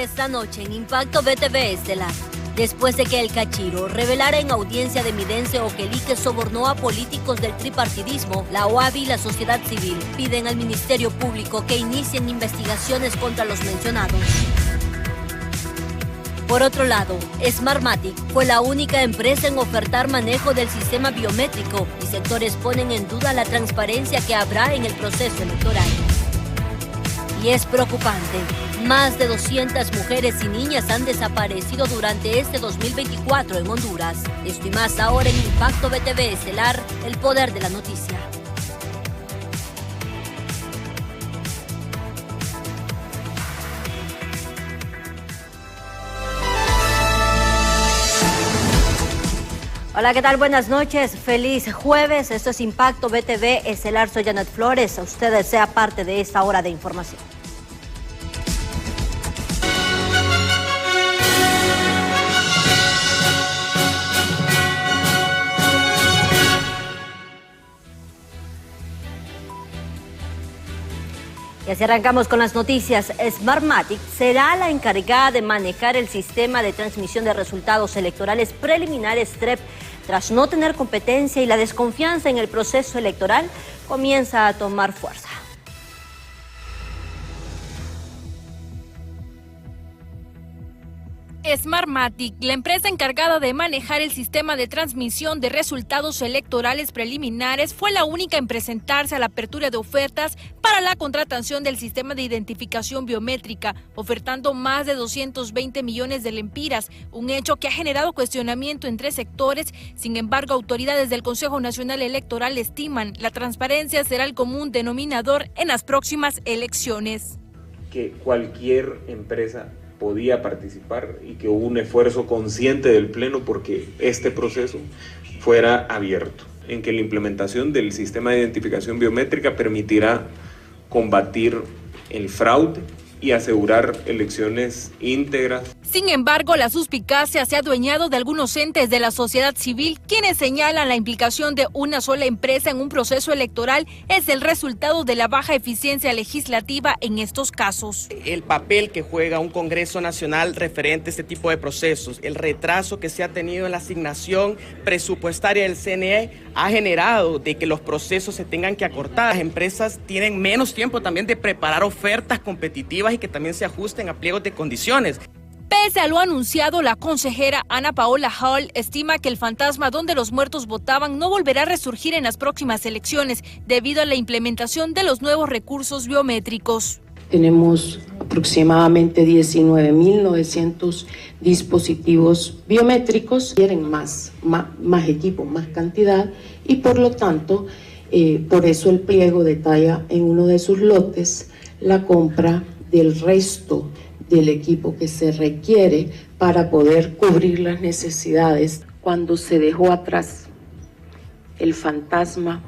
Esta noche en Impacto BTV Estelar, después de que el Cachiro revelara en audiencia de Midense Okelí que sobornó a políticos del tripartidismo, la OAVI y la sociedad civil piden al Ministerio Público que inicien investigaciones contra los mencionados. Por otro lado, Smartmatic fue la única empresa en ofertar manejo del sistema biométrico y sectores ponen en duda la transparencia que habrá en el proceso electoral. Y es preocupante, más de 200 mujeres y niñas han desaparecido durante este 2024 en Honduras. Esto y más ahora en Impacto BTV Estelar, el poder de la noticia. Hola, ¿qué tal? Buenas noches, feliz jueves. Esto es Impacto BTV Estelar, soy Janet Flores. A ustedes sea parte de esta hora de información. Y así arrancamos con las noticias. Smartmatic será la encargada de manejar el sistema de transmisión de resultados electorales preliminares TREP tras no tener competencia y la desconfianza en el proceso electoral comienza a tomar fuerza. Smartmatic, la empresa encargada de manejar el sistema de transmisión de resultados electorales preliminares, fue la única en presentarse a la apertura de ofertas para la contratación del sistema de identificación biométrica, ofertando más de 220 millones de lempiras, un hecho que ha generado cuestionamiento entre sectores. Sin embargo, autoridades del Consejo Nacional Electoral estiman la transparencia será el común denominador en las próximas elecciones. Que cualquier empresa podía participar y que hubo un esfuerzo consciente del Pleno porque este proceso fuera abierto, en que la implementación del sistema de identificación biométrica permitirá combatir el fraude y asegurar elecciones íntegras. Sin embargo, la suspicacia se ha adueñado de algunos entes de la sociedad civil, quienes señalan la implicación de una sola empresa en un proceso electoral es el resultado de la baja eficiencia legislativa en estos casos. El papel que juega un Congreso Nacional referente a este tipo de procesos, el retraso que se ha tenido en la asignación presupuestaria del CNE ha generado de que los procesos se tengan que acortar. Las empresas tienen menos tiempo también de preparar ofertas competitivas y que también se ajusten a pliegos de condiciones. Pese a lo anunciado, la consejera Ana Paola Hall estima que el fantasma donde los muertos votaban no volverá a resurgir en las próximas elecciones debido a la implementación de los nuevos recursos biométricos. Tenemos aproximadamente 19.900 dispositivos biométricos. Quieren más equipo, más cantidad y por lo tanto, por eso el pliego detalla en uno de sus lotes la compra del resto del equipo que se requiere para poder cubrir las necesidades. Cuando se dejó atrás el fantasma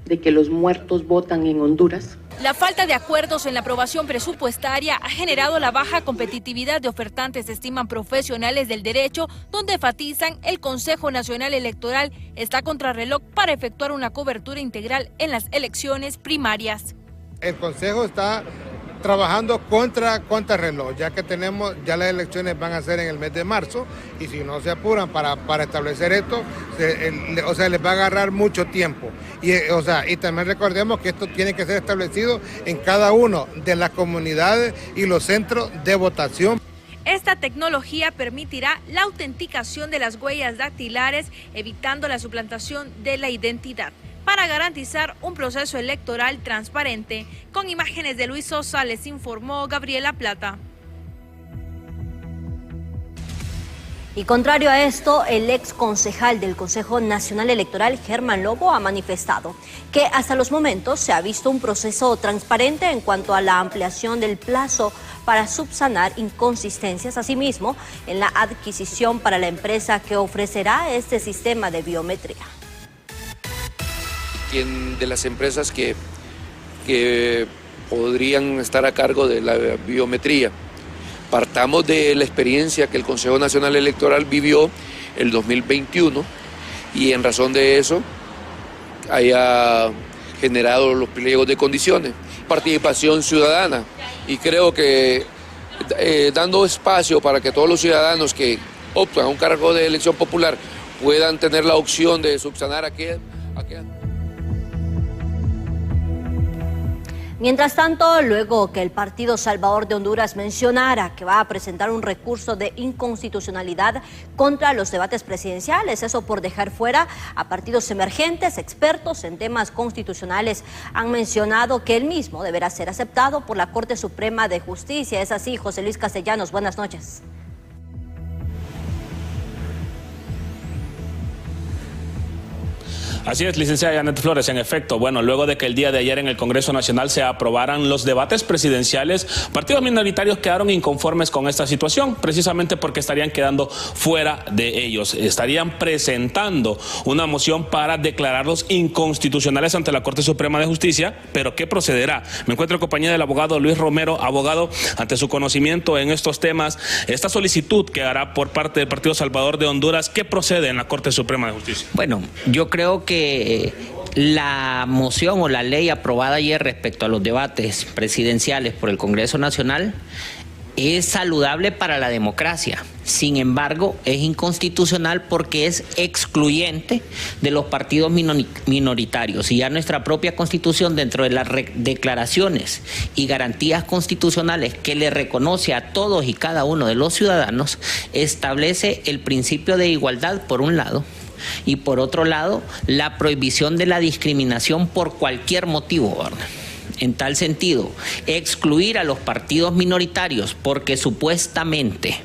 de que los muertos votan en Honduras. La falta de acuerdos en la aprobación presupuestaria ha generado la baja competitividad de ofertantes, estiman profesionales del derecho, donde enfatizan el Consejo Nacional Electoral está contrarreloj para efectuar una cobertura integral en las elecciones primarias. El Consejo está trabajando contra reloj, ya que ya las elecciones van a ser en el mes de marzo y si no se apuran para establecer esto, les va a agarrar mucho tiempo. Y también recordemos que esto tiene que ser establecido en cada uno de las comunidades y los centros de votación. Esta tecnología permitirá la autenticación de las huellas dactilares, evitando la suplantación de la identidad, para garantizar un proceso electoral transparente. Con imágenes de Luis Sosa, les informó Gabriela Plata. Y contrario a esto, el ex concejal del Consejo Nacional Electoral, Germán Lobo, ha manifestado que hasta los momentos se ha visto un proceso transparente en cuanto a la ampliación del plazo para subsanar inconsistencias, asimismo en la adquisición para la empresa que ofrecerá este sistema de biometría. De las empresas que podrían estar a cargo de la biometría. Partamos de la experiencia que el Consejo Nacional Electoral vivió el 2021 y en razón de eso haya generado los pliegos de condiciones, participación ciudadana, y creo que dando espacio para que todos los ciudadanos que optan a un cargo de elección popular puedan tener la opción de subsanar aquella. Mientras tanto, luego que el Partido Salvador de Honduras mencionara que va a presentar un recurso de inconstitucionalidad contra los debates presidenciales, eso por dejar fuera a partidos emergentes, expertos en temas constitucionales, han mencionado que el mismo deberá ser aceptado por la Corte Suprema de Justicia. Es así, José Luis Castellanos, buenas noches. Así es, licenciada Janet Flores, en efecto, bueno, luego de que el día de ayer en el Congreso Nacional se aprobaran los debates presidenciales, partidos minoritarios quedaron inconformes con esta situación, precisamente porque estarían quedando fuera de ellos. Estarían presentando una moción para declararlos inconstitucionales ante la Corte Suprema de Justicia, pero ¿qué procederá? Me encuentro en compañía del abogado Luis Romero. Abogado, ante su conocimiento en estos temas, esta solicitud que hará por parte del Partido Salvador de Honduras, ¿qué procede en la Corte Suprema de Justicia? Bueno, yo creo que la moción o la ley aprobada ayer respecto a los debates presidenciales por el Congreso Nacional es saludable para la democracia. Sin embargo, es inconstitucional porque es excluyente de los partidos minoritarios. Y ya nuestra propia Constitución, dentro de las declaraciones y garantías constitucionales que le reconoce a todos y cada uno de los ciudadanos, establece el principio de igualdad por un lado, y por otro lado, la prohibición de la discriminación por cualquier motivo, ¿verdad? En tal sentido, excluir a los partidos minoritarios porque supuestamente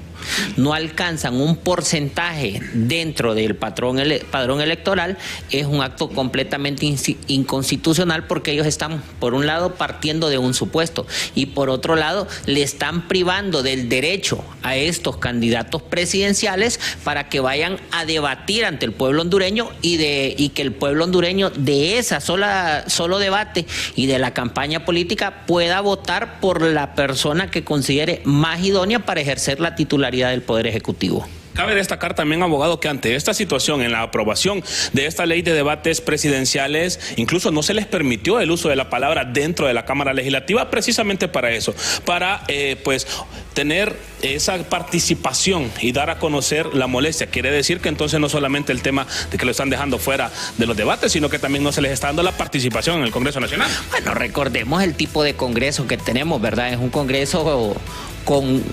no alcanzan un porcentaje dentro del padrón electoral es un acto completamente inconstitucional, porque ellos están, por un lado, partiendo de un supuesto y por otro lado, le están privando del derecho a estos candidatos presidenciales para que vayan a debatir ante el pueblo hondureño y que el pueblo hondureño de esa solo debate y de la campaña política pueda votar por la persona que considere más idónea para ejercer la titularidad del Poder Ejecutivo. Cabe destacar también, abogado, que ante esta situación, en la aprobación de esta ley de debates presidenciales, incluso no se les permitió el uso de la palabra dentro de la Cámara Legislativa, precisamente para eso, para pues tener esa participación y dar a conocer la molestia. Quiere decir que entonces no solamente el tema de que lo están dejando fuera de los debates, sino que también no se les está dando la participación en el Congreso Nacional. Bueno, recordemos el tipo de Congreso que tenemos, ¿verdad? Es un Congreso con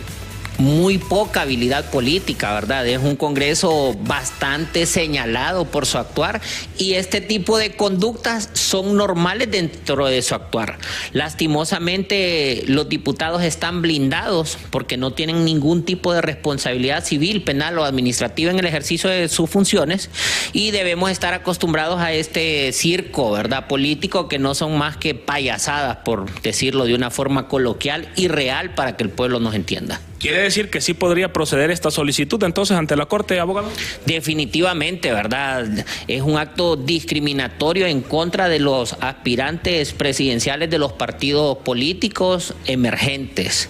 muy poca habilidad política, ¿verdad? Es un Congreso bastante señalado por su actuar y este tipo de conductas son normales dentro de su actuar. Lastimosamente, los diputados están blindados porque no tienen ningún tipo de responsabilidad civil, penal o administrativa en el ejercicio de sus funciones y debemos estar acostumbrados a este circo, ¿verdad? Político, que no son más que payasadas, por decirlo de una forma coloquial y real para que el pueblo nos entienda. ¿Quiere decir que sí podría proceder esta solicitud entonces ante la Corte, abogado? Definitivamente, ¿verdad? Es un acto discriminatorio en contra de los aspirantes presidenciales de los partidos políticos emergentes.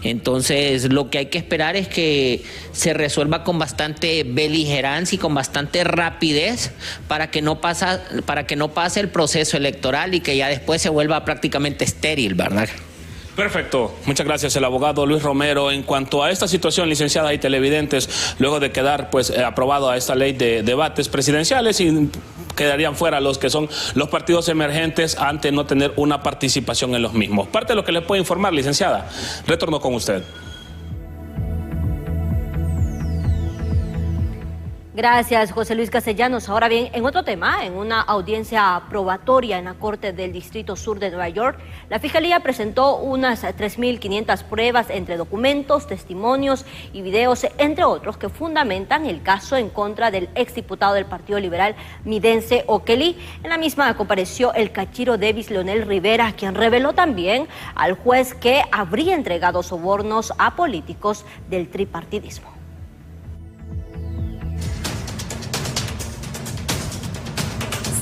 Entonces, lo que hay que esperar es que se resuelva con bastante beligerancia y con bastante rapidez para que no pase el proceso electoral y que ya después se vuelva prácticamente estéril, ¿verdad? Perfecto, muchas gracias, el abogado Luis Romero. En cuanto a esta situación, licenciada y televidentes, luego de quedar aprobado a esta ley de debates presidenciales, y quedarían fuera los que son los partidos emergentes ante no tener una participación en los mismos. Parte de lo que le puedo informar, licenciada. Retorno con usted. Gracias, José Luis Castellanos. Ahora bien, en otro tema, en una audiencia probatoria en la Corte del Distrito Sur de Nueva York, la Fiscalía presentó unas 3.500 pruebas entre documentos, testimonios y videos, entre otros, que fundamentan el caso en contra del exdiputado del Partido Liberal, Midense Oquelí. En la misma compareció el cachiro Davis Leonel Rivera, quien reveló también al juez que habría entregado sobornos a políticos del tripartidismo.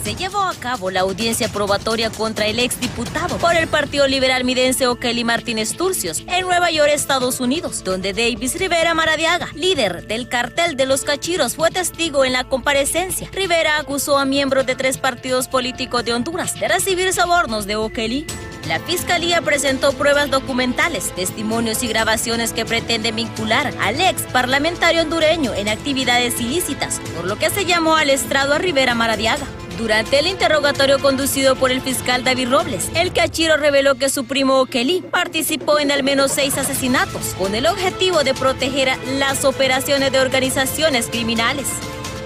Se llevó a cabo la audiencia probatoria contra el exdiputado por el Partido Liberal Midense Oquelí Martínez Turcios en Nueva York, Estados Unidos, donde Davis Rivera Maradiaga, líder del cartel de los cachiros, fue testigo en la comparecencia. Rivera acusó a miembros de 3 partidos políticos de Honduras de recibir sobornos de Oquelí. La Fiscalía presentó pruebas documentales, testimonios y grabaciones que pretenden vincular al ex parlamentario hondureño en actividades ilícitas, por lo que se llamó al estrado a Rivera Maradiaga. Durante el interrogatorio conducido por el fiscal David Robles, el cachiro reveló que su primo Okelly participó en al menos 6 asesinatos, con el objetivo de proteger las operaciones de organizaciones criminales.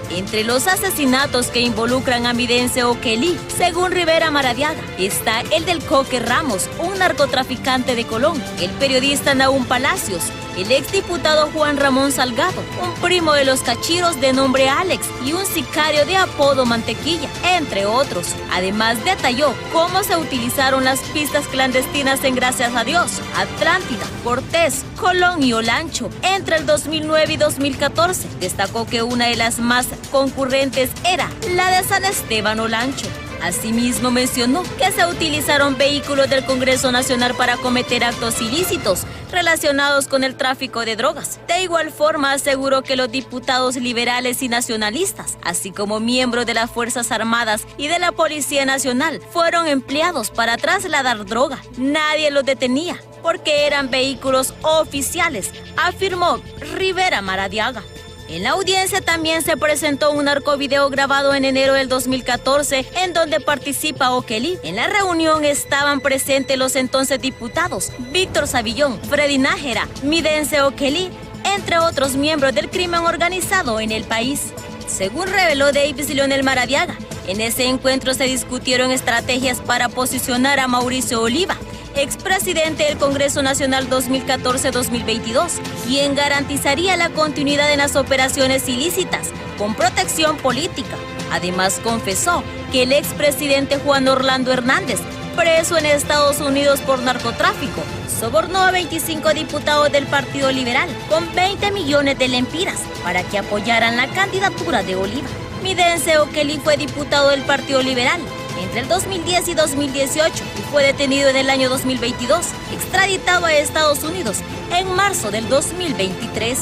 Entre los asesinatos que involucran a Midence Okelly, según Rivera Maradiaga, está el del Coque Ramos, un narcotraficante de Colón, el periodista Nahum Palacios, el exdiputado Juan Ramón Salgado, un primo de los cachiros de nombre Alex y un sicario de apodo Mantequilla, entre otros. Además, detalló cómo se utilizaron las pistas clandestinas en Gracias a Dios, Atlántida, Cortés, Colón y Olancho entre el 2009 y 2014. Destacó que una de las más concurrentes era la de San Esteban Olancho. Asimismo mencionó que se utilizaron vehículos del Congreso Nacional para cometer actos ilícitos relacionados con el tráfico de drogas. De igual forma aseguró que los diputados liberales y nacionalistas, así como miembros de las Fuerzas Armadas y de la Policía Nacional, fueron empleados para trasladar droga. Nadie los detenía porque eran vehículos oficiales, afirmó Rivera Maradiaga. En la audiencia también se presentó un narcovideo grabado en enero del 2014 en donde participa Okelly. En la reunión estaban presentes los entonces diputados Víctor Savillón, Freddy Nájera, Midence Okelly, entre otros miembros del crimen organizado en el país. Según reveló Davis Leonel Maradiaga, en ese encuentro se discutieron estrategias para posicionar a Mauricio Oliva, expresidente del Congreso Nacional 2014-2022, quien garantizaría la continuidad en las operaciones ilícitas con protección política. Además, confesó que el expresidente Juan Orlando Hernández, preso en Estados Unidos por narcotráfico, sobornó a 25 diputados del Partido Liberal con 20 millones de lempiras para que apoyaran la candidatura de Oliva. Midence Okelly fue diputado del Partido Liberal entre el 2010 y 2018 y fue detenido en el año 2022, extraditado a Estados Unidos en marzo del 2023.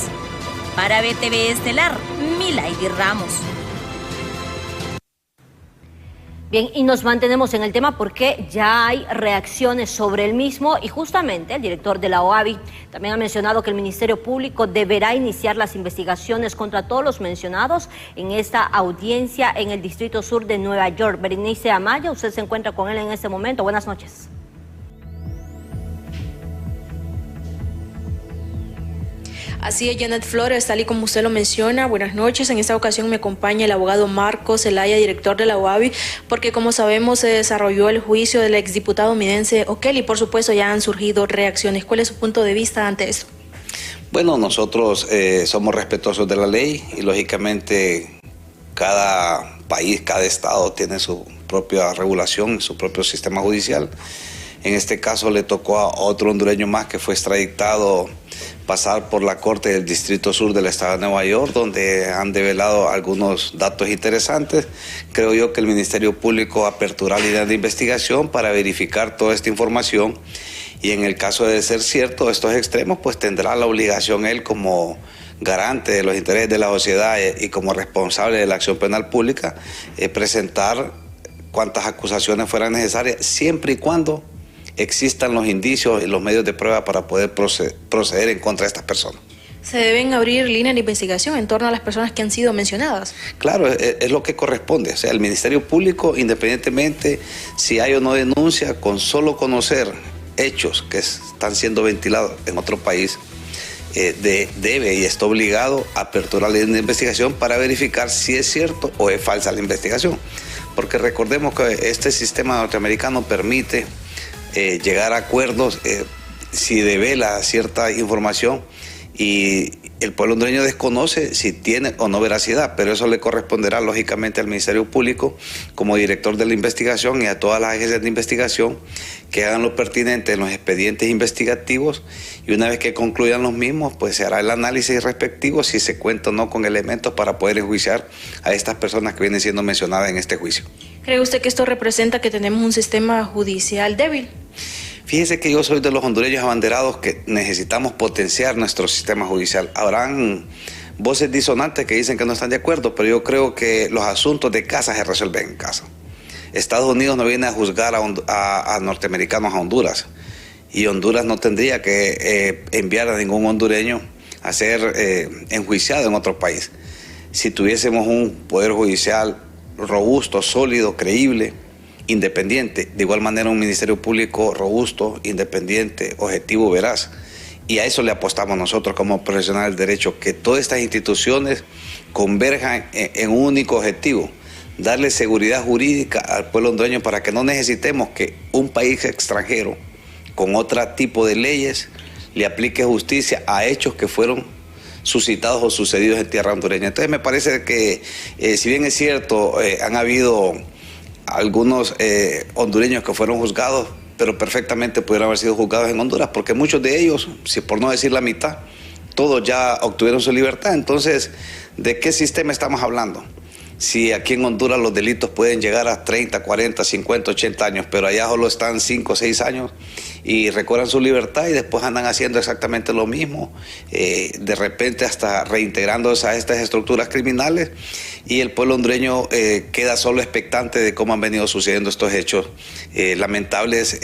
Para BTV Estelar, Milady Ramos. Bien, y nos mantenemos en el tema porque ya hay reacciones sobre el mismo y justamente el director de la OAVI también ha mencionado que el Ministerio Público deberá iniciar las investigaciones contra todos los mencionados en esta audiencia en el Distrito Sur de Nueva York. Berenice Amaya, usted se encuentra con él en este momento. Buenas noches. Así es, Janet Flores, tal y como usted lo menciona, buenas noches. En esta ocasión me acompaña el abogado Marco Zelaya, director de la OAVI, porque como sabemos se desarrolló el juicio del exdiputado Midence Okelly y por supuesto ya han surgido reacciones. ¿Cuál es su punto de vista ante esto? Bueno, nosotros somos respetuosos de la ley y lógicamente cada país, cada estado tiene su propia regulación, su propio sistema judicial. En este caso le tocó a otro hondureño más que fue extraditado pasar por la Corte del Distrito Sur del Estado de Nueva York, donde han develado algunos datos interesantes. Creo yo que el Ministerio Público aperturará líneas de investigación para verificar toda esta información y en el caso de ser cierto estos extremos, pues tendrá la obligación él como garante de los intereses de la sociedad y como responsable de la acción penal pública, presentar cuantas acusaciones fueran necesarias, siempre y cuando existan los indicios y los medios de prueba para poder proceder en contra de estas personas. ¿Se deben abrir líneas de investigación en torno a las personas que han sido mencionadas? Claro, es lo que corresponde. O sea, el Ministerio Público, independientemente si hay o no denuncia, con solo conocer hechos que están siendo ventilados en otro país, debe y está obligado a aperturar la investigación para verificar si es cierto o es falsa la investigación. Porque recordemos que este sistema norteamericano permite llegar a acuerdos si devela cierta información y el pueblo hondureño desconoce si tiene o no veracidad, pero eso le corresponderá lógicamente al Ministerio Público como director de la investigación y a todas las agencias de investigación que hagan lo pertinente en los expedientes investigativos y una vez que concluyan los mismos, pues se hará el análisis respectivo si se cuenta o no con elementos para poder enjuiciar a estas personas que vienen siendo mencionadas en este juicio. ¿Cree usted que esto representa que tenemos un sistema judicial débil? Fíjese que yo soy de los hondureños abanderados que necesitamos potenciar nuestro sistema judicial. Habrán voces disonantes que dicen que no están de acuerdo, pero yo creo que los asuntos de casa se resuelven en casa. Estados Unidos no viene a juzgar a norteamericanos a Honduras, y Honduras no tendría que enviar a ningún hondureño a ser enjuiciado en otro país. Si tuviésemos un poder judicial robusto, sólido, creíble, independiente, de igual manera un ministerio público robusto, independiente, objetivo, veraz, y a eso le apostamos nosotros como profesionales del derecho, que todas estas instituciones converjan en un único objetivo: darle seguridad jurídica al pueblo hondureño para que no necesitemos que un país extranjero con otro tipo de leyes le aplique justicia a hechos que fueron suscitados o sucedidos en tierra hondureña. Entonces me parece que si bien es cierto, han habido algunos hondureños que fueron juzgados, pero perfectamente pudieron haber sido juzgados en Honduras, porque muchos de ellos, si por no decir la mitad, todos ya obtuvieron su libertad. Entonces, ¿de qué sistema estamos hablando? Si aquí en Honduras los delitos pueden llegar a 30, 40, 50, 80 años, pero allá solo están 5 o 6 años y recobran su libertad y después andan haciendo exactamente lo mismo, de repente hasta reintegrándose a estas estructuras criminales, y el pueblo hondureño queda solo expectante de cómo han venido sucediendo estos hechos lamentables.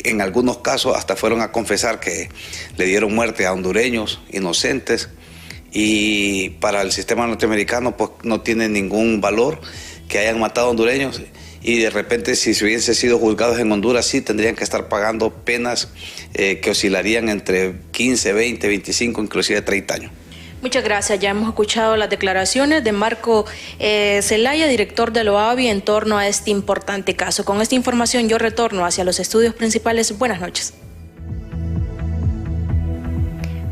En algunos casos hasta fueron a confesar que le dieron muerte a hondureños inocentes, y para el sistema norteamericano pues no tiene ningún valor que hayan matado a hondureños, y de repente si se hubiesen sido juzgados en Honduras sí tendrían que estar pagando penas que oscilarían entre 15, 20, 25, inclusive 30 años. Muchas gracias. Ya hemos escuchado las declaraciones de Marco Zelaya, director de la OAVI, en torno a este importante caso. Con esta información yo retorno hacia los estudios principales. Buenas noches.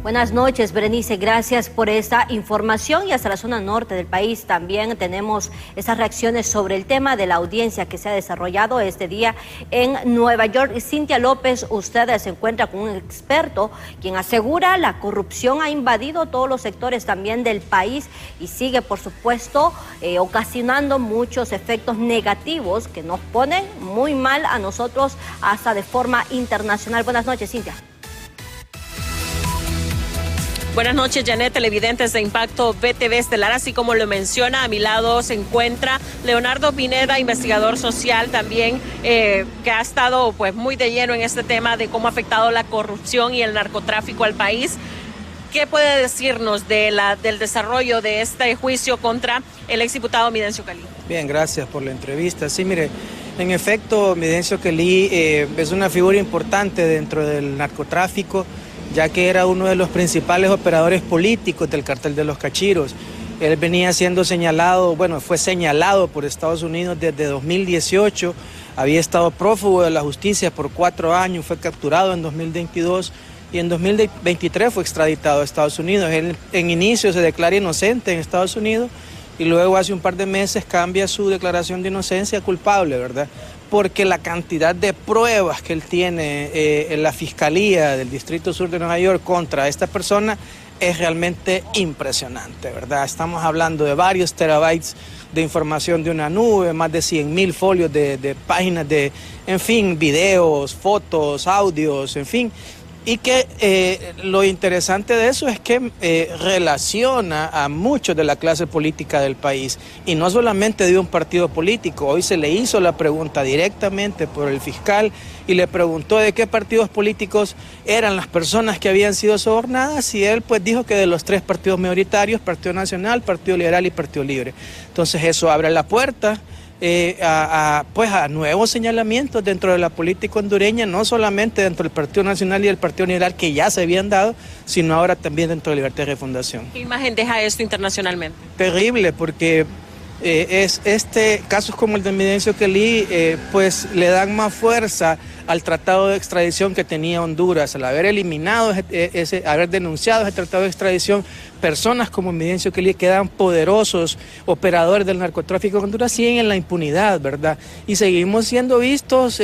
Buenas noches, Berenice, gracias por esta información. Y hasta la zona norte del país también tenemos esas reacciones sobre el tema de la audiencia que se ha desarrollado este día en Nueva York. Cintia López, usted se encuentra con un experto quien asegura la corrupción ha invadido todos los sectores también del país y sigue, por supuesto, ocasionando muchos efectos negativos que nos ponen muy mal a nosotros hasta de forma internacional. Buenas noches, Cintia. Buenas noches, Janet, televidentes de Impacto BTV Estelar. Así como lo menciona, a mi lado se encuentra Leonardo Pineda, investigador social también, que ha estado pues muy de lleno en este tema de cómo ha afectado la corrupción y el narcotráfico al país. ¿Qué puede decirnos del desarrollo de este juicio contra el exdiputado Midencio Kelly? Bien, gracias por la entrevista. Sí, mire, en efecto, Midencio Kelly es una figura importante dentro del narcotráfico, ya que era uno de los principales operadores políticos del cartel de los Cachiros. Él venía siendo señalado, fue señalado por Estados Unidos desde 2018, había estado prófugo de la justicia por 4 años, fue capturado en 2022 y en 2023 fue extraditado a Estados Unidos. Él en inicio se declara inocente en Estados Unidos y luego hace un par de meses cambia su declaración de inocencia a culpable, ¿verdad? Porque la cantidad de pruebas que él tiene en la Fiscalía del Distrito Sur de Nueva York contra esta persona es realmente impresionante, ¿verdad? Estamos hablando de varios terabytes de información de una nube, más de 100.000 folios de páginas de, en fin, videos, fotos, audios, en fin. Y que lo interesante de eso es que relaciona a muchos de la clase política del país, y no solamente de un partido político. Hoy se le hizo la pregunta directamente por el fiscal y le preguntó de qué partidos políticos eran las personas que habían sido sobornadas, y él pues dijo que de los 3 partidos mayoritarios: Partido Nacional, Partido Liberal y Partido Libre. Entonces eso abre la puerta a nuevos señalamientos dentro de la política hondureña, no solamente dentro del Partido Nacional y del Partido Liberal, que ya se habían dado, sino ahora también dentro de Libertad y Refundación. ¿Qué imagen deja esto internacionalmente? Terrible, porque casos como el de Midencio Kelly pues le dan más fuerza al tratado de extradición que tenía Honduras. Al haber eliminado haber denunciado ese tratado de extradición, personas como Midencio Kelly quedan poderosos operadores del narcotráfico en Honduras, siguen en la impunidad, ¿verdad? Y seguimos siendo vistos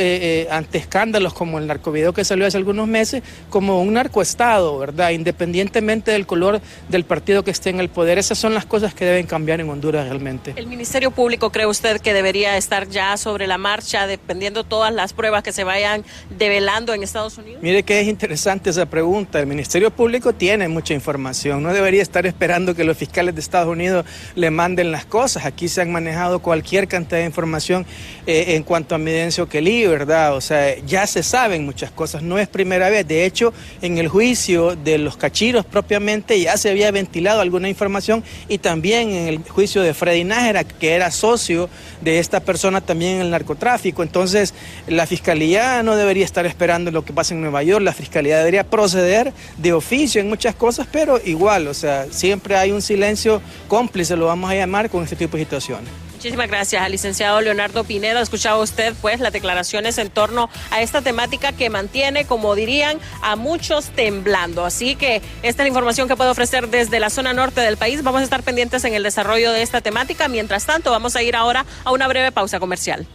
ante escándalos como el narcovideo que salió hace algunos meses, como un narcoestado, ¿verdad? Independientemente del color del partido que esté en el poder. Esas son las cosas que deben cambiar en Honduras realmente. ¿El Ministerio Público cree usted que debería estar ya sobre la marcha, dependiendo todas las pruebas que se vaya estarían develando en Estados Unidos? Mire que es interesante esa pregunta. El Ministerio Público tiene mucha información. No debería estar esperando que los fiscales de Estados Unidos le manden las cosas. Aquí se han manejado cualquier cantidad de información en cuanto a Midencio O'Kelly, ¿verdad? O sea, ya se saben muchas cosas. No es primera vez. De hecho, en el juicio de los cachiros propiamente ya se había ventilado alguna información, y también en el juicio de Freddy Nájera, que era socio de esta persona también en el narcotráfico. Entonces, la Fiscalía no debería estar esperando lo que pasa en Nueva York. La Fiscalía debería proceder de oficio en muchas cosas, pero igual, o sea, siempre hay un silencio cómplice, lo vamos a llamar, con este tipo de situaciones. Muchísimas gracias al licenciado Leonardo Pineda. Escuchaba usted pues las declaraciones en torno a esta temática que mantiene, como dirían, a muchos temblando. Así que esta es la información que puedo ofrecer desde la zona norte del país. Vamos a estar pendientes en el desarrollo de esta temática. Mientras tanto, vamos a ir ahora a una breve pausa comercial.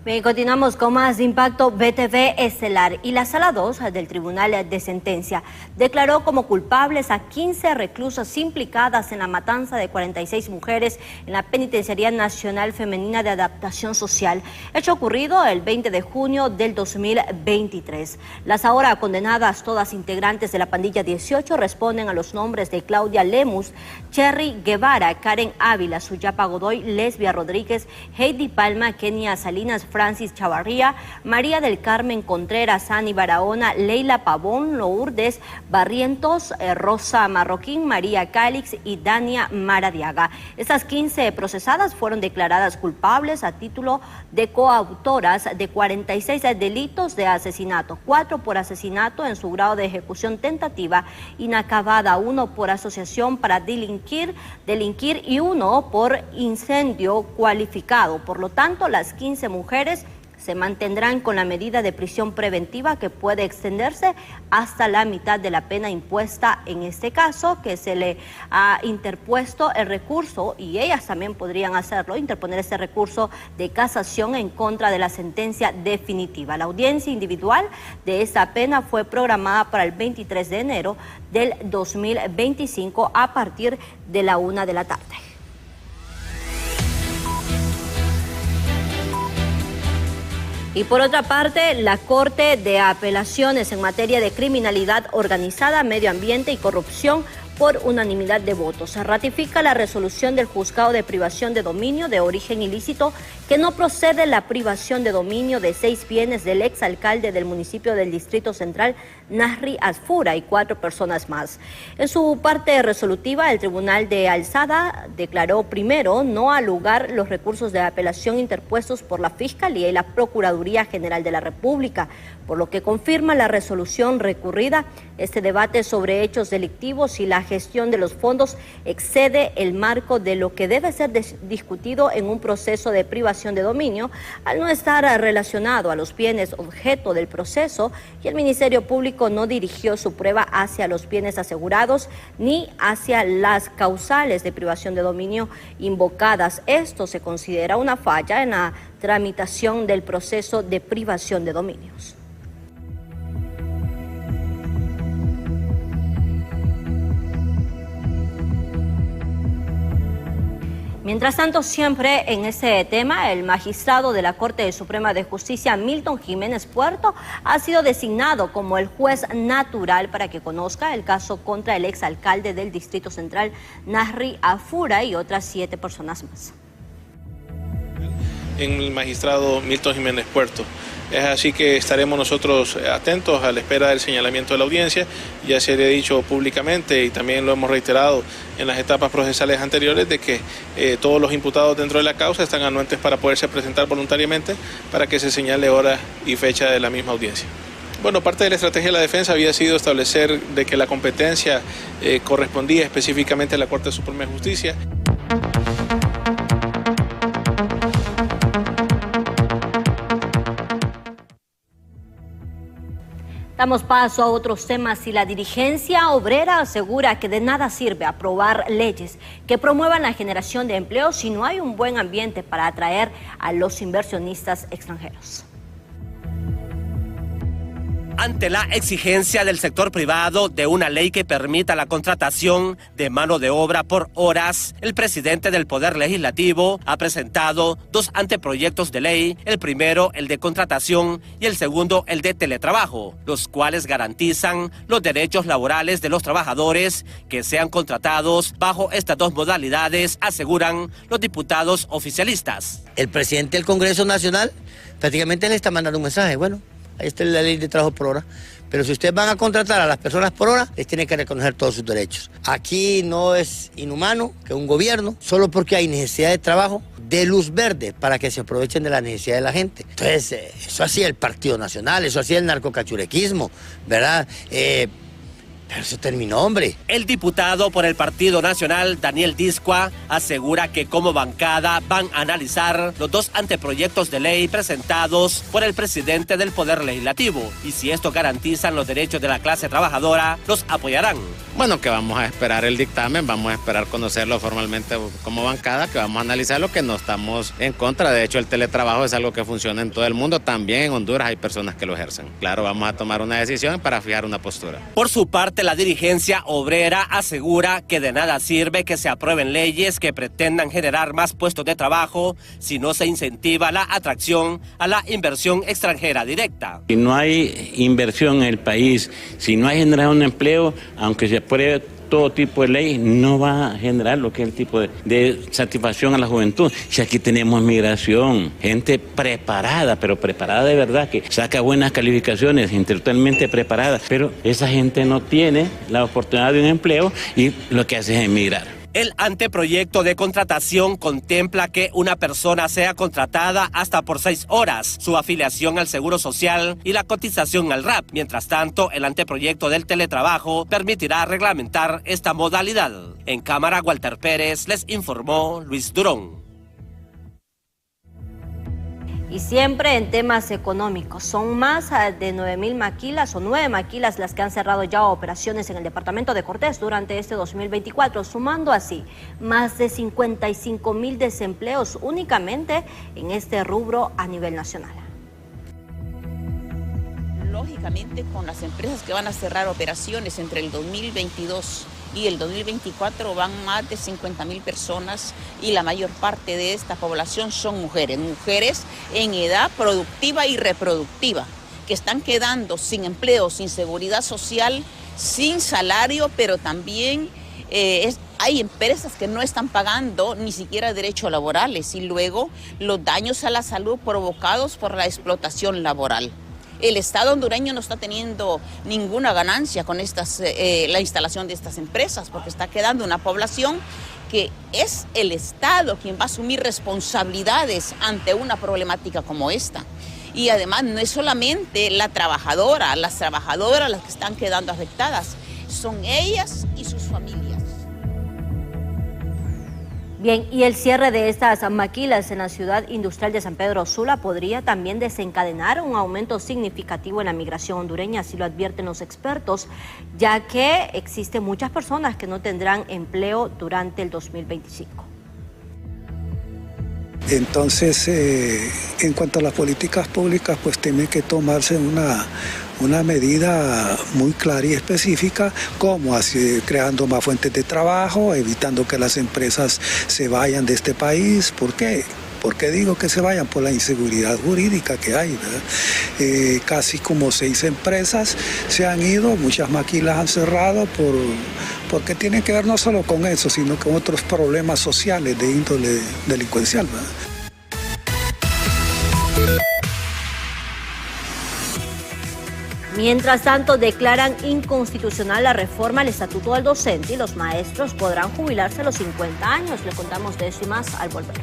Bien, continuamos con más de Impacto BTV Estelar. Y la Sala 2 del Tribunal de Sentencia declaró como culpables a 15 reclusas implicadas en la matanza de 46 mujeres en la Penitenciaría Nacional Femenina de Adaptación Social, hecho ocurrido el 20 de junio del 2023. Las ahora condenadas, todas integrantes de la pandilla 18, responden a los nombres de Claudia Lemus, Cherry Guevara, Karen Ávila, Suyapa Godoy, Lesbia Rodríguez, Heidi Palma, Kenia Salinas, Francis Chavarría, María del Carmen Contreras, Ani Barahona, Leila Pavón, Lourdes Barrientos, Rosa Marroquín, María Cálix y Dania Maradiaga. Estas 15 procesadas fueron declaradas culpables a título de coautoras de 46 delitos de asesinato, 4 por asesinato en su grado de ejecución tentativa inacabada, 1 por asociación para delinquir y 1 por incendio cualificado. Por lo tanto, las 15 mujeres se mantendrán con la medida de prisión preventiva, que puede extenderse hasta la mitad de la pena impuesta en este caso, que se le ha interpuesto el recurso, y ellas también podrían hacerlo, interponer este recurso de casación en contra de la sentencia definitiva. La audiencia individual de esta pena fue programada para el 23 de enero del 2025 a partir de la 1 de la tarde. Y por otra parte, la Corte de Apelaciones en materia de criminalidad organizada, medio ambiente y corrupción, por unanimidad de votos, ratifica la resolución del Juzgado de Privación de Dominio de Origen Ilícito, que no procede la privación de dominio de 6 bienes del exalcalde del municipio del Distrito Central, Nasri Asfura, y 4 personas más. En su parte resolutiva, el Tribunal de Alzada declaró primero no al lugar los recursos de apelación interpuestos por la Fiscalía y la Procuraduría General de la República, por lo que confirma la resolución recurrida. Este debate sobre hechos delictivos y la gestión de los fondos excede el marco de lo que debe ser discutido en un proceso de privación de dominio, al no estar relacionado a los bienes objeto del proceso, y el Ministerio Público no dirigió su prueba hacia los bienes asegurados ni hacia las causales de privación de dominio invocadas. Esto se considera una falla en la tramitación del proceso de privación de dominios. Mientras tanto, siempre en ese tema, el magistrado de la Corte Suprema de Justicia, Milton Jiménez Puerto, ha sido designado como el juez natural para que conozca el caso contra el exalcalde del Distrito Central, Nasri Asfura, y otras 7 personas más. En el magistrado Milton Jiménez Puerto. Es así que estaremos nosotros atentos a la espera del señalamiento de la audiencia. Ya se le ha dicho públicamente, y también lo hemos reiterado en las etapas procesales anteriores, de que todos los imputados dentro de la causa están anuentes para poderse presentar voluntariamente, para que se señale hora y fecha de la misma audiencia. Bueno, parte de la estrategia de la defensa había sido establecer de que la competencia correspondía específicamente a la Corte Suprema de Justicia. Damos paso a otros temas, y la dirigencia obrera asegura que de nada sirve aprobar leyes que promuevan la generación de empleo si no hay un buen ambiente para atraer a los inversionistas extranjeros. Ante la exigencia del sector privado de una ley que permita la contratación de mano de obra por horas, el presidente del Poder Legislativo ha presentado 2 anteproyectos de ley, el primero el de contratación y el segundo el de teletrabajo, los cuales garantizan los derechos laborales de los trabajadores que sean contratados bajo estas 2 modalidades, aseguran los diputados oficialistas. El presidente del Congreso Nacional prácticamente le está mandando un mensaje, bueno, ahí está la ley de trabajo por hora, pero si ustedes van a contratar a las personas por hora, les tienen que reconocer todos sus derechos. Aquí no es inhumano que un gobierno, solo porque hay necesidad de trabajo, dé luz verde para que se aprovechen de la necesidad de la gente. Entonces, eso hacía el Partido Nacional, eso hacía el narcocachurequismo, ¿verdad? Pero eso terminó, hombre. El diputado por el Partido Nacional, Daniel Discua, asegura que como bancada van a analizar los 2 anteproyectos de ley presentados por el presidente del Poder Legislativo y si estos garantizan los derechos de la clase trabajadora, los apoyarán. Bueno, que vamos a esperar el dictamen, vamos a esperar conocerlo formalmente como bancada, que vamos a analizar lo que no estamos en contra. De hecho, el teletrabajo es algo que funciona en todo el mundo, también en Honduras hay personas que lo ejercen. Claro, vamos a tomar una decisión para fijar una postura. Por su parte, la dirigencia obrera asegura que de nada sirve que se aprueben leyes que pretendan generar más puestos de trabajo si no se incentiva la atracción a la inversión extranjera directa. Si no hay inversión en el país, si no hay generación de empleo, aunque se apruebe todo tipo de ley, no va a generar lo que es el tipo de satisfacción a la juventud. Si aquí tenemos migración, gente preparada, pero preparada de verdad, que saca buenas calificaciones, intelectualmente preparada, pero esa gente no tiene la oportunidad de un empleo y lo que hace es emigrar. El anteproyecto de contratación contempla que una persona sea contratada hasta por 6 horas, su afiliación al Seguro Social y la cotización al RAP. Mientras tanto, el anteproyecto del teletrabajo permitirá reglamentar esta modalidad. En cámara, Walter Pérez les informó Luis Durón. Y siempre en temas económicos, son más de 9.000 maquilas o 9 maquilas las que han cerrado ya operaciones en el departamento de Cortés durante este 2024, sumando así más de 55.000 desempleos únicamente en este rubro a nivel nacional. Lógicamente, con las empresas que van a cerrar operaciones entre el 2022 y el 2024 van más de 50.000 personas y la mayor parte de esta población son mujeres en edad productiva y reproductiva, que están quedando sin empleo, sin seguridad social, sin salario, pero también hay empresas que no están pagando ni siquiera derechos laborales y luego los daños a la salud provocados por la explotación laboral. El Estado hondureño no está teniendo ninguna ganancia con la instalación de estas empresas porque está quedando una población que es el Estado quien va a asumir responsabilidades ante una problemática como esta. Y además no es solamente las trabajadoras las que están quedando afectadas, son ellas y sus familias. Bien, y el cierre de estas maquilas en la ciudad industrial de San Pedro Sula podría también desencadenar un aumento significativo en la migración hondureña, así lo advierten los expertos, ya que existen muchas personas que no tendrán empleo durante el 2025. Entonces, en cuanto a las políticas públicas, pues tiene que tomarse una medida muy clara y específica, como así creando más fuentes de trabajo, evitando que las empresas se vayan de este país. ¿Por qué? ¿Por qué digo que se vayan? Por la inseguridad jurídica que hay, ¿verdad? Casi como 6 empresas se han ido, muchas maquilas han cerrado porque tienen que ver no solo con eso, sino con otros problemas sociales de índole delincuencial, ¿verdad? Mientras tanto, declaran inconstitucional la reforma al Estatuto del Docente y los maestros podrán jubilarse a los 50 años. Le contamos de eso y más al volver.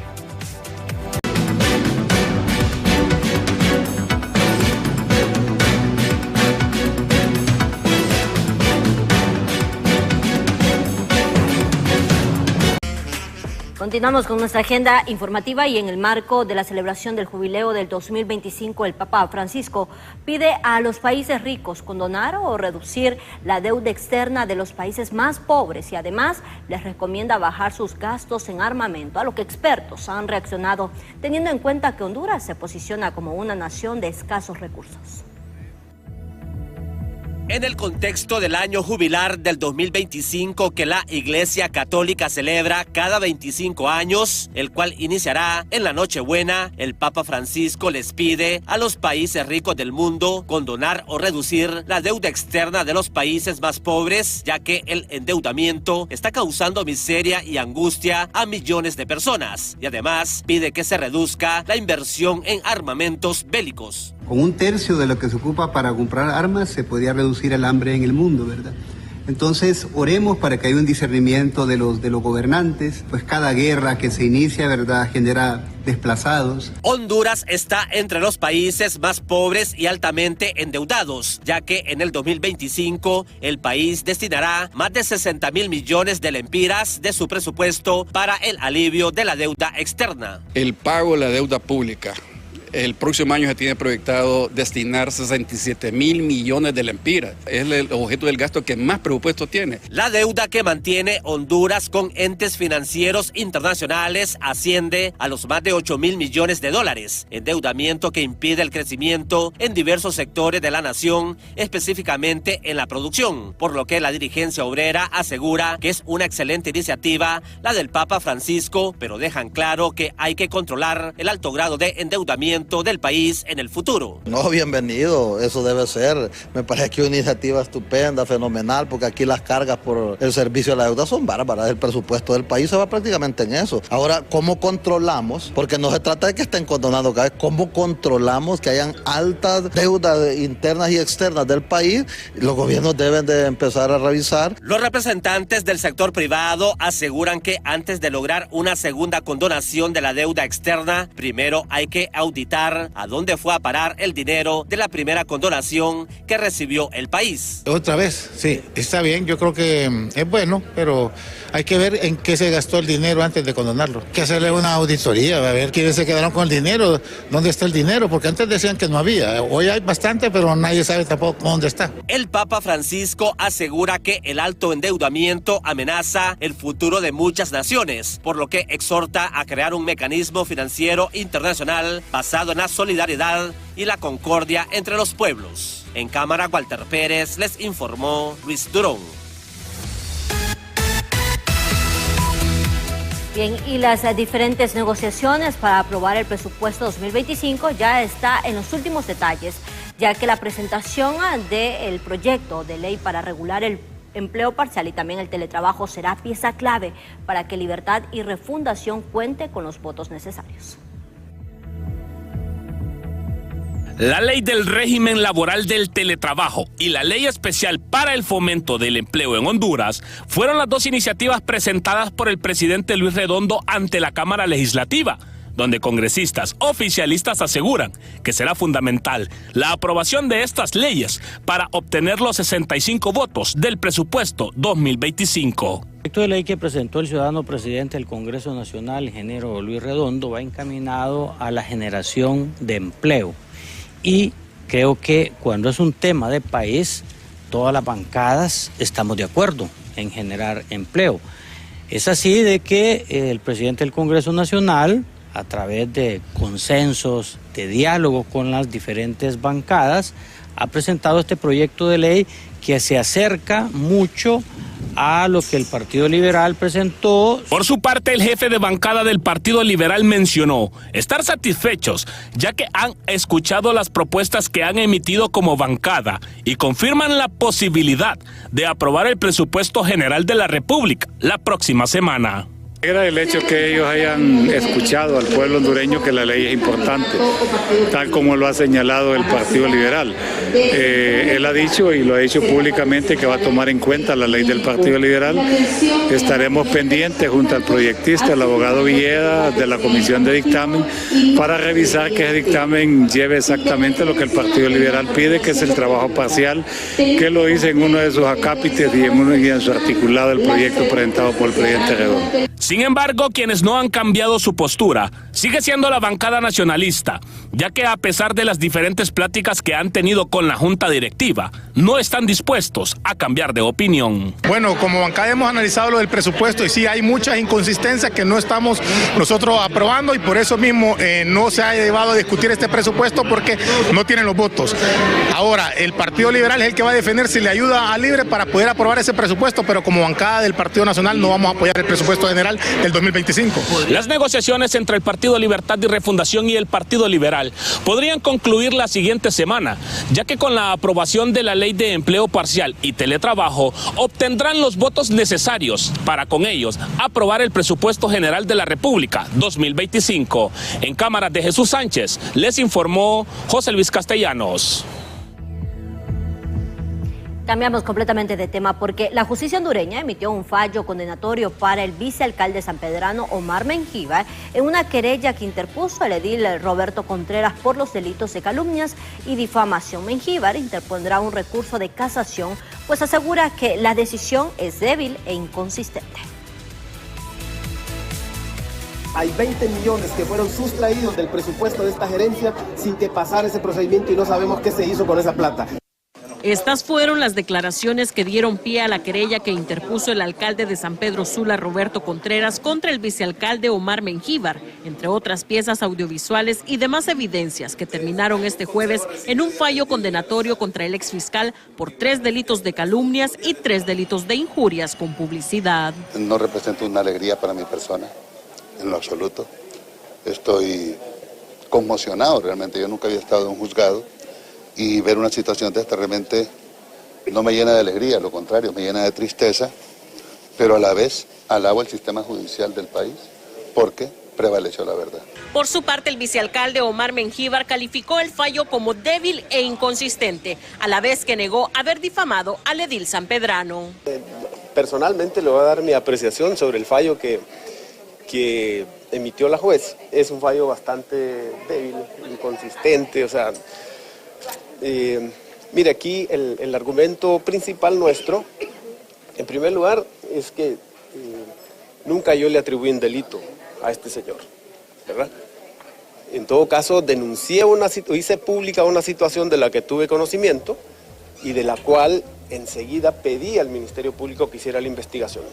Continuamos con nuestra agenda informativa y en el marco de la celebración del jubileo del 2025, el Papa Francisco pide a los países ricos condonar o reducir la deuda externa de los países más pobres y además les recomienda bajar sus gastos en armamento, a lo que expertos han reaccionado teniendo en cuenta que Honduras se posiciona como una nación de escasos recursos. En el contexto del año jubilar del 2025 que la Iglesia Católica celebra cada 25 años, el cual iniciará en la Nochebuena, el Papa Francisco les pide a los países ricos del mundo condonar o reducir la deuda externa de los países más pobres, ya que el endeudamiento está causando miseria y angustia a millones de personas. Y además pide que se reduzca la inversión en armamentos bélicos. Con 1/3 de lo que se ocupa para comprar armas se podría reducir el hambre en el mundo, ¿verdad? Entonces, oremos para que haya un discernimiento de los gobernantes, pues cada guerra que se inicia, ¿verdad?, genera desplazados. Honduras está entre los países más pobres y altamente endeudados, ya que en el 2025 el país destinará más de 60.000 millones de lempiras de su presupuesto para el alivio de la deuda externa. El pago de la deuda pública. El próximo año se tiene proyectado destinar 67.000 millones de lempiras. Es el objeto del gasto que más presupuesto tiene. La deuda que mantiene Honduras con entes financieros internacionales asciende a los más de 8.000 millones de dólares. Endeudamiento que impide el crecimiento en diversos sectores de la nación, específicamente en la producción. Por lo que la dirigencia obrera asegura que es una excelente iniciativa la del Papa Francisco, pero dejan claro que hay que controlar el alto grado de endeudamiento del país en el futuro. No, bienvenido, eso debe ser. Me parece que una iniciativa estupenda, fenomenal, porque aquí las cargas por el servicio de la deuda son bárbaras. El presupuesto del país se va prácticamente en eso. Ahora, ¿cómo controlamos? Porque no se trata de que estén condonando cada vez. ¿Cómo controlamos que hayan altas deudas internas y externas del país? Los gobiernos deben de empezar a revisar. Los representantes del sector privado aseguran que antes de lograr una segunda condonación de la deuda externa, primero hay que auditar a dónde fue a parar el dinero de la primera condonación que recibió el país. Otra vez, sí, está bien, yo creo que es bueno, pero hay que ver en qué se gastó el dinero antes de condonarlo. Hay que hacerle una auditoría, a ver quiénes se quedaron con el dinero, dónde está el dinero, porque antes decían que no había. Hoy hay bastante, pero nadie sabe tampoco dónde está. El Papa Francisco asegura que el alto endeudamiento amenaza el futuro de muchas naciones, por lo que exhorta a crear un mecanismo financiero internacional basado en la solidaridad y la concordia entre los pueblos. En cámara, Walter Pérez les informó Luis Durón. Bien, y las diferentes negociaciones para aprobar el presupuesto 2025 ya está en los últimos detalles, ya que la presentación del proyecto de ley para regular el empleo parcial y también el teletrabajo será pieza clave para que Libertad y Refundación cuente con los votos necesarios. La ley del régimen laboral del teletrabajo y la ley especial para el fomento del empleo en Honduras fueron las dos iniciativas presentadas por el presidente Luis Redondo ante la Cámara Legislativa, donde congresistas oficialistas aseguran que será fundamental la aprobación de estas leyes para obtener los 65 votos del presupuesto 2025. El proyecto de ley que presentó el ciudadano presidente del Congreso Nacional, ingeniero Luis Redondo, va encaminado a la generación de empleo. Y creo que cuando es un tema de país, todas las bancadas estamos de acuerdo en generar empleo. Es así de que el presidente del Congreso Nacional, a través de consensos, de diálogo con las diferentes bancadas, ha presentado este proyecto de ley que se acerca mucho a lo que el Partido Liberal presentó. Por su parte, el jefe de bancada del Partido Liberal mencionó estar satisfechos, ya que han escuchado las propuestas que han emitido como bancada y confirman la posibilidad de aprobar el presupuesto general de la República la próxima semana. Era el hecho que ellos hayan escuchado al pueblo hondureño que la ley es importante, tal como lo ha señalado el Partido Liberal. Él ha dicho y lo ha dicho públicamente que va a tomar en cuenta la ley del Partido Liberal. Estaremos pendientes junto al proyectista, el abogado Villeda, de la Comisión de Dictamen, para revisar que ese dictamen lleve exactamente lo que el Partido Liberal pide, que es el trabajo parcial, que lo dice en uno de sus acápites y en su articulado del proyecto presentado por el presidente Redondo. Sin embargo, quienes no han cambiado su postura sigue siendo la bancada nacionalista, ya que a pesar de las diferentes pláticas que han tenido con la junta directiva, no están dispuestos a cambiar de opinión. Bueno, como bancada hemos analizado lo del presupuesto y sí hay muchas inconsistencias que no estamos nosotros aprobando y por eso mismo no se ha llevado a discutir este presupuesto porque no tienen los votos. Ahora, el Partido Liberal es el que va a defender si le ayuda a Libre para poder aprobar ese presupuesto, pero como bancada del Partido Nacional no vamos a apoyar el presupuesto general del 2025. Las negociaciones entre el Partido Libertad y Refundación y el Partido Liberal podrían concluir la siguiente semana, ya que con la aprobación de la Ley de Empleo Parcial y Teletrabajo obtendrán los votos necesarios para con ellos aprobar el presupuesto general de la República 2025. En cámara de Jesús Sánchez, les informó José Luis Castellanos. Cambiamos completamente de tema porque la justicia hondureña emitió un fallo condenatorio para el vicealcalde sanpedrano Omar Mengíbar en una querella que interpuso el edil Roberto Contreras por los delitos de calumnias y difamación. Mengíbar interpondrá un recurso de casación, pues asegura que la decisión es débil e inconsistente. Hay 20 millones que fueron sustraídos del presupuesto de esta gerencia sin que pasara ese procedimiento y no sabemos qué se hizo con esa plata. Estas fueron las declaraciones que dieron pie a la querella que interpuso el alcalde de San Pedro Sula, Roberto Contreras, contra el vicealcalde Omar Mengíbar, entre otras piezas audiovisuales y demás evidencias que terminaron este jueves en un fallo condenatorio contra el exfiscal por 3 delitos de calumnias y 3 delitos de injurias con publicidad. No representa una alegría para mi persona, en lo absoluto. Estoy conmocionado realmente, yo nunca había estado en un juzgado. Y ver una situación de esta realmente no me llena de alegría, lo contrario, me llena de tristeza, pero a la vez alabo el sistema judicial del país porque prevaleció la verdad. Por su parte, el vicealcalde Omar Mengíbar calificó el fallo como débil e inconsistente, a la vez que negó haber difamado al edil sanpedrano. Personalmente le voy a dar mi apreciación sobre el fallo que emitió la juez. Es un fallo bastante débil, inconsistente, o sea... mire, aquí el argumento principal nuestro, en primer lugar, es que nunca yo le atribuí un delito a este señor, ¿verdad? En todo caso, hice pública una situación de la que tuve conocimiento y de la cual enseguida pedí al Ministerio Público que hiciera la investigación.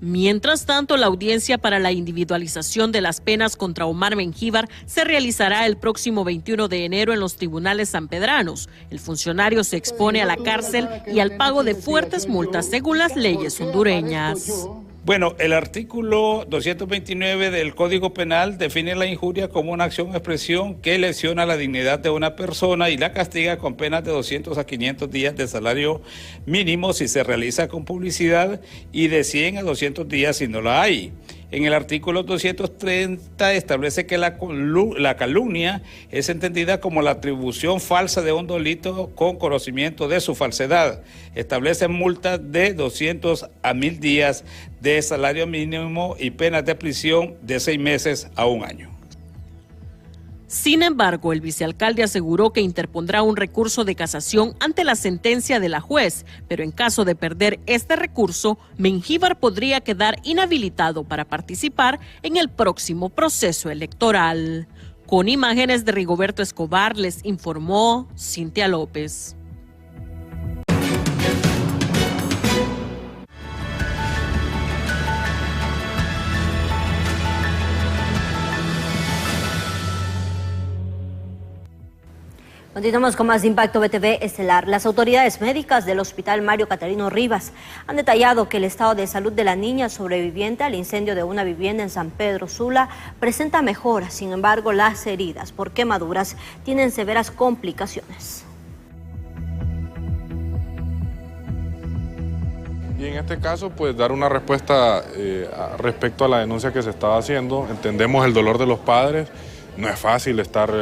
Mientras tanto, la audiencia para la individualización de las penas contra Omar Mengíbar se realizará el próximo 21 de enero en los tribunales sanpedranos. El funcionario se expone a la cárcel y al pago de fuertes multas según las leyes hondureñas. Bueno, el artículo 229 del Código Penal define la injuria como una acción o expresión que lesiona la dignidad de una persona y la castiga con penas de 200 a 500 días de salario mínimo si se realiza con publicidad y de 100 a 200 días si no la hay. En el artículo 230 establece que la calumnia es entendida como la atribución falsa de un delito con conocimiento de su falsedad. Establece multas de 200 a 1000 días de salario mínimo y penas de prisión de 6 meses a 1 año. Sin embargo, el vicealcalde aseguró que interpondrá un recurso de casación ante la sentencia de la juez, pero en caso de perder este recurso, Mengíbar podría quedar inhabilitado para participar en el próximo proceso electoral. Con imágenes de Rigoberto Escobar, les informó Cintia López. Continuamos con más de Impacto BTV Estelar. Las autoridades médicas del Hospital Mario Catarino Rivas han detallado que el estado de salud de la niña sobreviviente al incendio de una vivienda en San Pedro Sula presenta mejoras. Sin embargo, las heridas por quemaduras tienen severas complicaciones. Y en este caso, pues dar una respuesta respecto a la denuncia que se estaba haciendo. Entendemos el dolor de los padres, no es fácil estar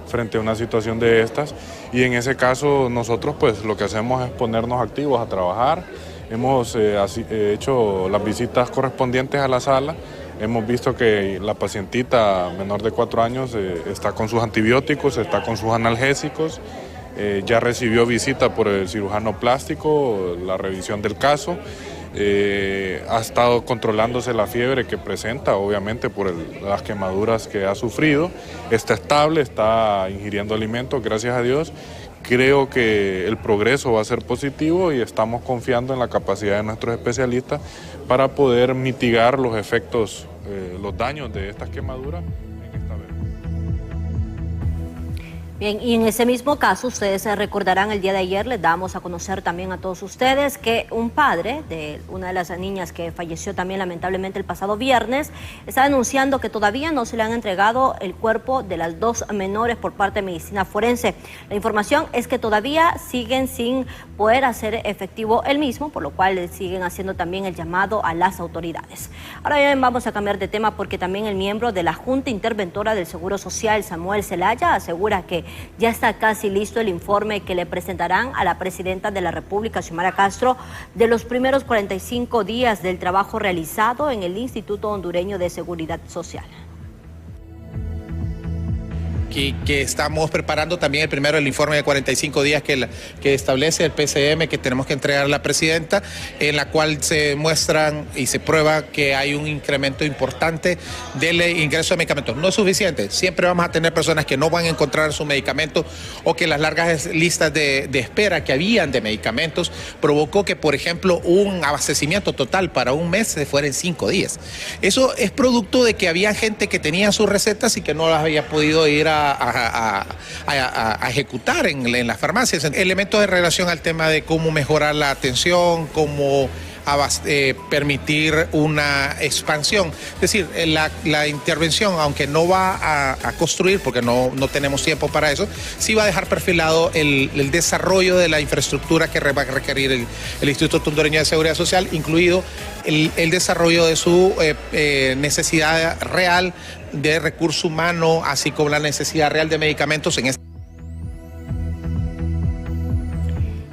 frente a una situación de estas y en ese caso nosotros pues lo que hacemos es ponernos activos a trabajar. Hemos hecho las visitas correspondientes a la sala, hemos visto que la pacientita menor de 4 años está con sus antibióticos, está con sus analgésicos, ya recibió visita por el cirujano plástico, la revisión del caso. Ha estado controlándose la fiebre que presenta, obviamente por las quemaduras que ha sufrido. Está estable, está ingiriendo alimentos, gracias a Dios. Creo que el progreso va a ser positivo y estamos confiando en la capacidad de nuestros especialistas para poder mitigar los efectos, los daños de estas quemaduras. Bien, y en ese mismo caso, ustedes recordarán, el día de ayer les damos a conocer también a todos ustedes que un padre de una de las niñas que falleció también lamentablemente el pasado viernes está denunciando que todavía no se le han entregado el cuerpo de las dos menores por parte de medicina forense. La información es que todavía siguen sin poder hacer efectivo el mismo, por lo cual siguen haciendo también el llamado a las autoridades. Ahora bien, vamos a cambiar de tema porque también el miembro de la Junta Interventora del Seguro Social, Samuel Zelaya, asegura que ya está casi listo el informe que le presentarán a la presidenta de la República, Xiomara Castro, de los primeros 45 días del trabajo realizado en el Instituto Hondureño de Seguridad Social. Que estamos preparando también el informe de 45 días que establece el PCM que tenemos que entregar a la presidenta, en la cual se muestran y se prueba que hay un incremento importante del ingreso de medicamentos. No es suficiente, siempre vamos a tener personas que no van a encontrar su medicamento o que las largas listas de espera que habían de medicamentos provocó que, por ejemplo, un abastecimiento total para un mes se fuera en 5 días. Eso es producto de que había gente que tenía sus recetas y que no las había podido ir a ejecutar en las farmacias. Elementos de relación al tema de cómo mejorar la atención, cómo permitir una expansión. Es decir, la intervención, aunque no va a construir, porque no tenemos tiempo para eso, sí va a dejar perfilado el desarrollo de la infraestructura que va a requerir el Instituto Hondureño de Seguridad Social, incluido el desarrollo de su necesidad real de recurso humano, así como la necesidad real de medicamentos en este.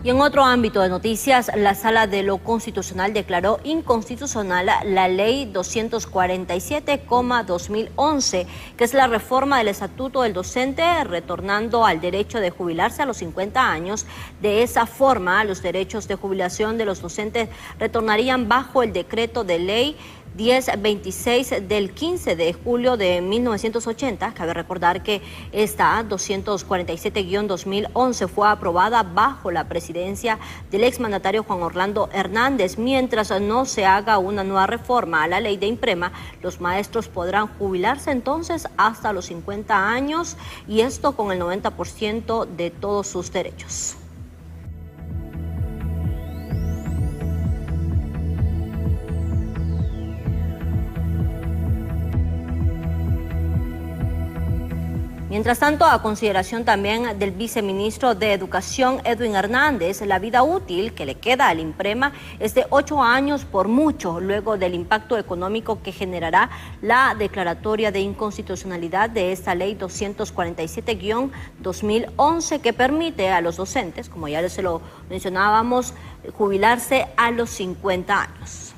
Y en otro ámbito de noticias, la Sala de lo Constitucional declaró inconstitucional la Ley 247-2011, que es la reforma del Estatuto del Docente, retornando al derecho de jubilarse a los 50 años. De esa forma, los derechos de jubilación de los docentes retornarían bajo el decreto de ley 1026 del 15 de julio de 1980. Cabe recordar que esta 247-2011 fue aprobada bajo la presidencia del exmandatario Juan Orlando Hernández. Mientras no se haga una nueva reforma a la ley de IMPREMA, los maestros podrán jubilarse entonces hasta los 50 años y esto con el 90% de todos sus derechos. Mientras tanto, a consideración también del viceministro de Educación, Edwin Hernández, la vida útil que le queda al IMPREMA es de 8 años por mucho, luego del impacto económico que generará la declaratoria de inconstitucionalidad de esta ley 247-2011, que permite a los docentes, como ya se lo mencionábamos, jubilarse a los 50 años.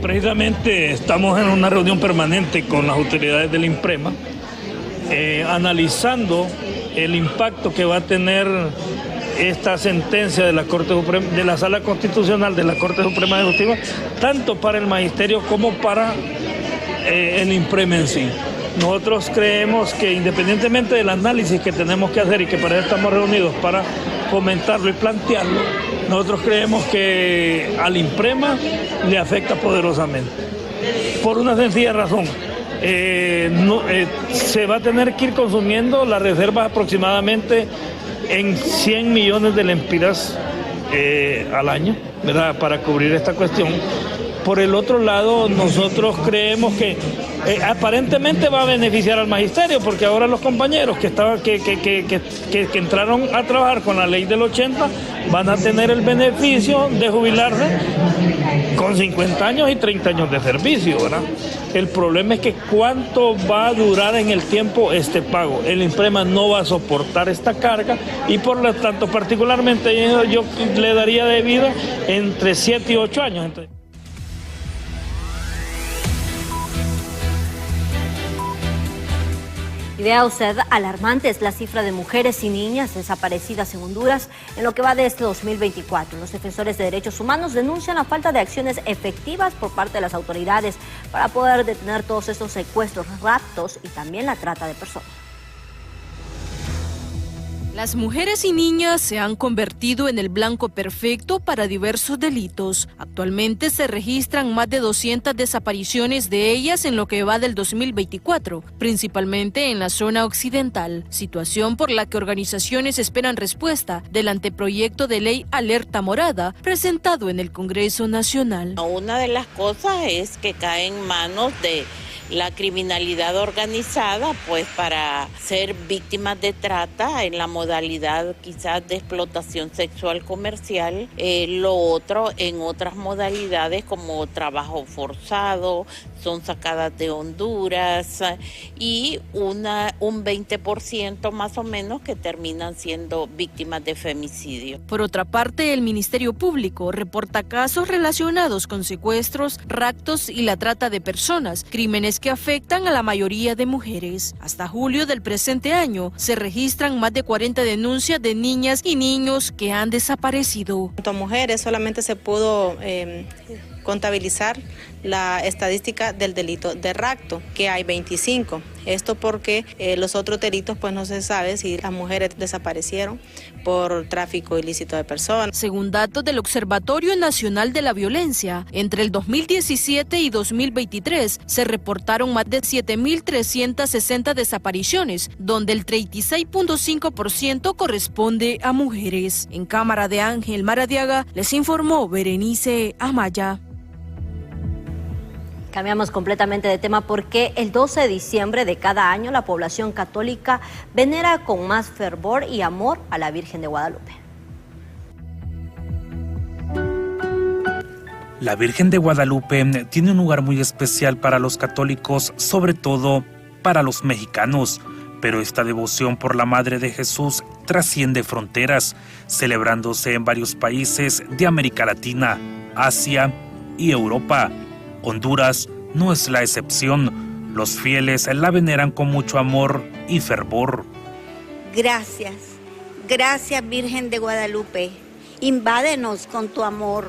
Precisamente estamos en una reunión permanente con las autoridades del IMPREMA, analizando el impacto que va a tener esta sentencia de la Corte Suprema, de la Sala Constitucional de la Corte Suprema de Justicia, tanto para el magisterio como para el IMPREMA en sí. Nosotros creemos que independientemente del análisis que tenemos que hacer y que para eso estamos reunidos para comentarlo y plantearlo, nosotros creemos que al IMPREMA le afecta poderosamente. Por una sencilla razón, se va a tener que ir consumiendo las reservas aproximadamente en 100 millones de lempiras al año, ¿verdad?, para cubrir esta cuestión. Por el otro lado, nosotros creemos que aparentemente va a beneficiar al magisterio, porque ahora los compañeros que entraron a trabajar con la ley del 80 van a tener el beneficio de jubilarse con 50 años y 30 años de servicio, ¿verdad? El problema es que cuánto va a durar en el tiempo este pago. El IMPREMA no va a soportar esta carga y por lo tanto particularmente yo le daría de vida entre 7 y 8 años. Y Vea usted, alarmante es la cifra de mujeres y niñas desaparecidas en Honduras en lo que va de este 2024. Los defensores de derechos humanos denuncian la falta de acciones efectivas por parte de las autoridades para poder detener todos estos secuestros, raptos y también la trata de personas. Las mujeres y niñas se han convertido en el blanco perfecto para diversos delitos. Actualmente se registran más de 200 desapariciones de ellas en lo que va del 2024, principalmente en la zona occidental, situación por la que organizaciones esperan respuesta del anteproyecto de ley Alerta Morada presentado en el Congreso Nacional. Una de las cosas es que cae en manos de la criminalidad organizada, pues para ser víctimas de trata en la modalidad quizás de explotación sexual comercial, lo otro en otras modalidades como trabajo forzado, son sacadas de Honduras y un 20% más o menos que terminan siendo víctimas de femicidio. Por otra parte, el Ministerio Público reporta casos relacionados con secuestros, raptos y la trata de personas, crímenes que afectan a la mayoría de mujeres. Hasta julio del presente año se registran más de 40 denuncias de niñas y niños que han desaparecido. En cuanto a mujeres, solamente se pudo contabilizar la estadística del delito de rapto, que hay 25. Esto porque los otros delitos pues no se sabe si las mujeres desaparecieron por tráfico ilícito de personas. Según datos del Observatorio Nacional de la Violencia, entre el 2017 y 2023 se reportaron más de 7.360 desapariciones, donde el 36.5% corresponde a mujeres. En cámara de Ángel Maradiaga les informó Berenice Amaya. Cambiamos completamente de tema porque el 12 de diciembre de cada año la población católica venera con más fervor y amor a la Virgen de Guadalupe. La Virgen de Guadalupe tiene un lugar muy especial para los católicos, sobre todo para los mexicanos, pero esta devoción por la Madre de Jesús trasciende fronteras, celebrándose en varios países de América Latina, Asia y Europa. Honduras no es la excepción. Los fieles la veneran con mucho amor y fervor. Gracias, gracias Virgen de Guadalupe. Invádenos con tu amor,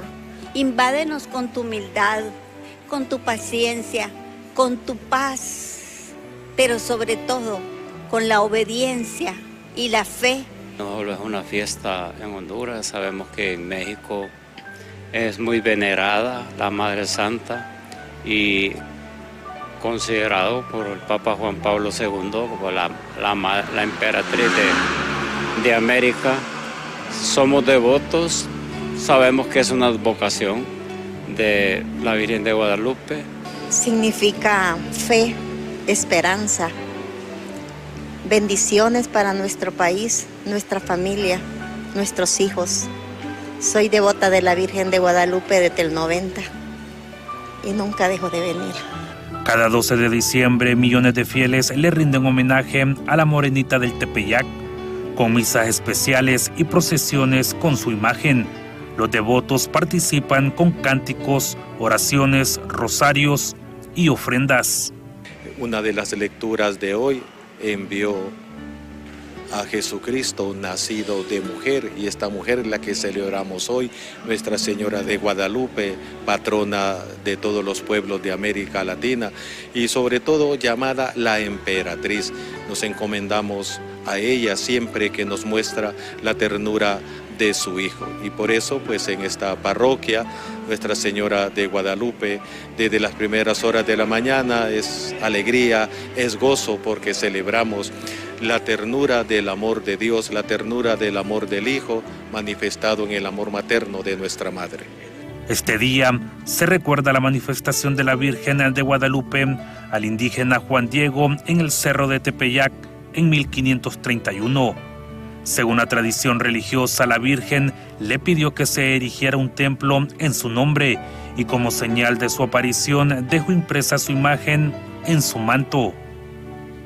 invádenos con tu humildad, con tu paciencia, con tu paz, pero sobre todo con la obediencia y la fe. No solo es una fiesta en Honduras, sabemos que en México es muy venerada la Madre Santa y considerado por el Papa Juan Pablo II como la emperatriz de América. Somos devotos, sabemos que es una vocación de la Virgen de Guadalupe. Significa fe, esperanza, bendiciones para nuestro país, nuestra familia, nuestros hijos. Soy devota de la Virgen de Guadalupe desde el 90 y nunca dejo de venir. Cada 12 de diciembre, millones de fieles le rinden homenaje a la Morenita del Tepeyac, con misas especiales y procesiones con su imagen. Los devotos participan con cánticos, oraciones, rosarios y ofrendas. Una de las lecturas de hoy envió a Jesucristo nacido de mujer, y esta mujer es la que celebramos hoy, Nuestra Señora de Guadalupe, patrona de todos los pueblos de América Latina y sobre todo llamada la emperatriz. Nos encomendamos a ella siempre que nos muestra la ternura de su Hijo, y por eso pues en esta parroquia Nuestra Señora de Guadalupe desde las primeras horas de la mañana es alegría, es gozo, porque celebramos la ternura del amor de Dios, la ternura del amor del Hijo manifestado en el amor materno de nuestra Madre. Este día se recuerda la manifestación de la Virgen de Guadalupe al indígena Juan Diego en el Cerro de Tepeyac en 1531. Según la tradición religiosa, la Virgen le pidió que se erigiera un templo en su nombre y como señal de su aparición dejó impresa su imagen en su manto.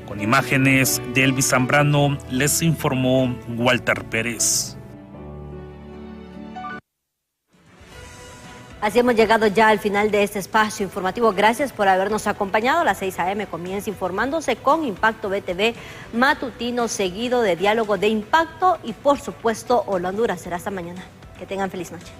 Con imágenes de Elvis Zambrano les informó Walter Pérez. Así hemos llegado ya al final de este espacio informativo. Gracias por habernos acompañado. A las 6 a.m. comienza informándose con Impacto BTV matutino, seguido de Diálogo de Impacto y, por supuesto, Hola Honduras. Será hasta mañana. Que tengan feliz noche.